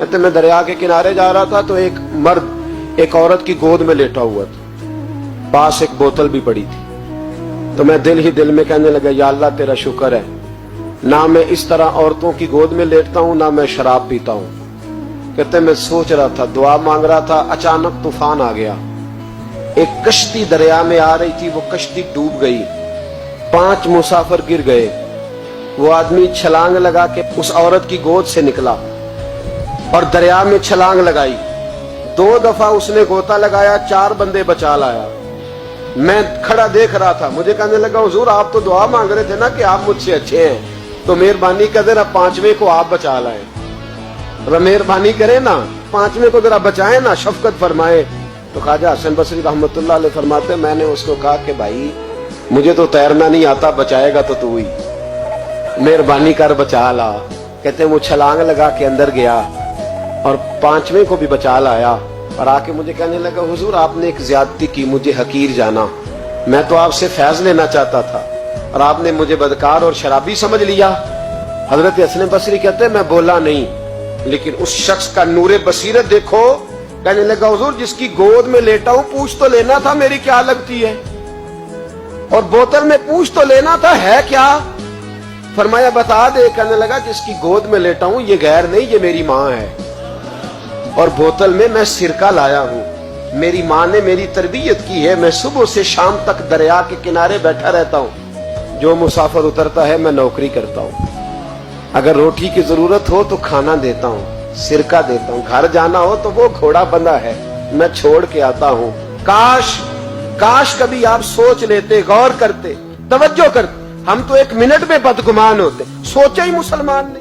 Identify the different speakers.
Speaker 1: کہتے میں دریا کے کنارے جا رہا تھا تو ایک مرد ایک عورت کی گود میں لیٹا ہوا تھا، پاس ایک بوتل بھی پڑی تھی، تو میں دل ہی دل میں کہنے لگا یا اللہ تیرا شکر ہے، نہ میں اس طرح عورتوں کی گود میں لیٹتا ہوں نہ میں شراب پیتا ہوں۔ کہتے میں سوچ رہا تھا، دعا مانگ رہا تھا، اچانک طوفان آ گیا، ایک کشتی دریا میں آ رہی تھی، وہ کشتی ڈوب گئی، 5 مسافر گر گئے۔ وہ آدمی چھلانگ لگا کے اس عورت کی گود سے نکلا اور دریا میں چھلانگ لگائی، 2 دفعہ اس نے غوطہ لگایا، 4 بندے بچا لایا۔ میں کھڑا دیکھ رہا تھا، مجھے کہنے لگا حضور آپ تو دعا مانگ رہے تھے نا کہ آپ مجھ سے اچھے ہیں، تو مہربانی کر ذرا 5ویں کو آپ بچا لائیں، مہربانی کریں نا 5ویں کو ذرا بچائیں نا، شفقت فرمائے۔ تو خواجہ حسن بصری رحمۃ اللہ علیہ فرماتے میں نے اس کو کہا کہ بھائی مجھے تو تیرنا نہیں آتا، بچائے گا تو ہی، مہربانی کر بچا لا۔ کہتے وہ چھلانگ لگا کے اندر گیا اور 5ویں کو بھی بچا لایا، اور آ کے مجھے کہنے لگا حضور آپ نے ایک زیادتی کی، مجھے حقیر جانا، میں تو آپ سے فیض لینا چاہتا تھا اور آپ نے مجھے بدکار اور شرابی سمجھ لیا۔ حضرت حسن بصری کہتے میں بولا نہیں، لیکن اس شخص کا نور بصیرت دیکھو، کہنے لگا حضور جس کی گود میں لیٹا ہوں پوچھ تو لینا تھا میری کیا لگتی ہے، اور بوتل میں پوچھ تو لینا تھا ہے کیا۔ فرمایا بتا دے، کہنے لگا جس کی گود میں لیٹا ہوں یہ غیر نہیں، یہ میری ماں ہے، اور بوتل میں میں سرکہ لایا ہوں، میری ماں نے میری تربیت کی ہے، میں صبح سے شام تک دریا کے کنارے بیٹھا رہتا ہوں، جو مسافر اترتا ہے میں نوکری کرتا ہوں، اگر روٹی کی ضرورت ہو تو کھانا دیتا ہوں، سرکہ دیتا ہوں، گھر جانا ہو تو وہ گھوڑا بندھا ہے میں چھوڑ کے آتا ہوں۔ کاش کبھی آپ سوچ لیتے، غور کرتے، توجہ کرتے، ہم تو 1 منٹ میں بدگمان ہوتے، سوچا ہی مسلمان نے۔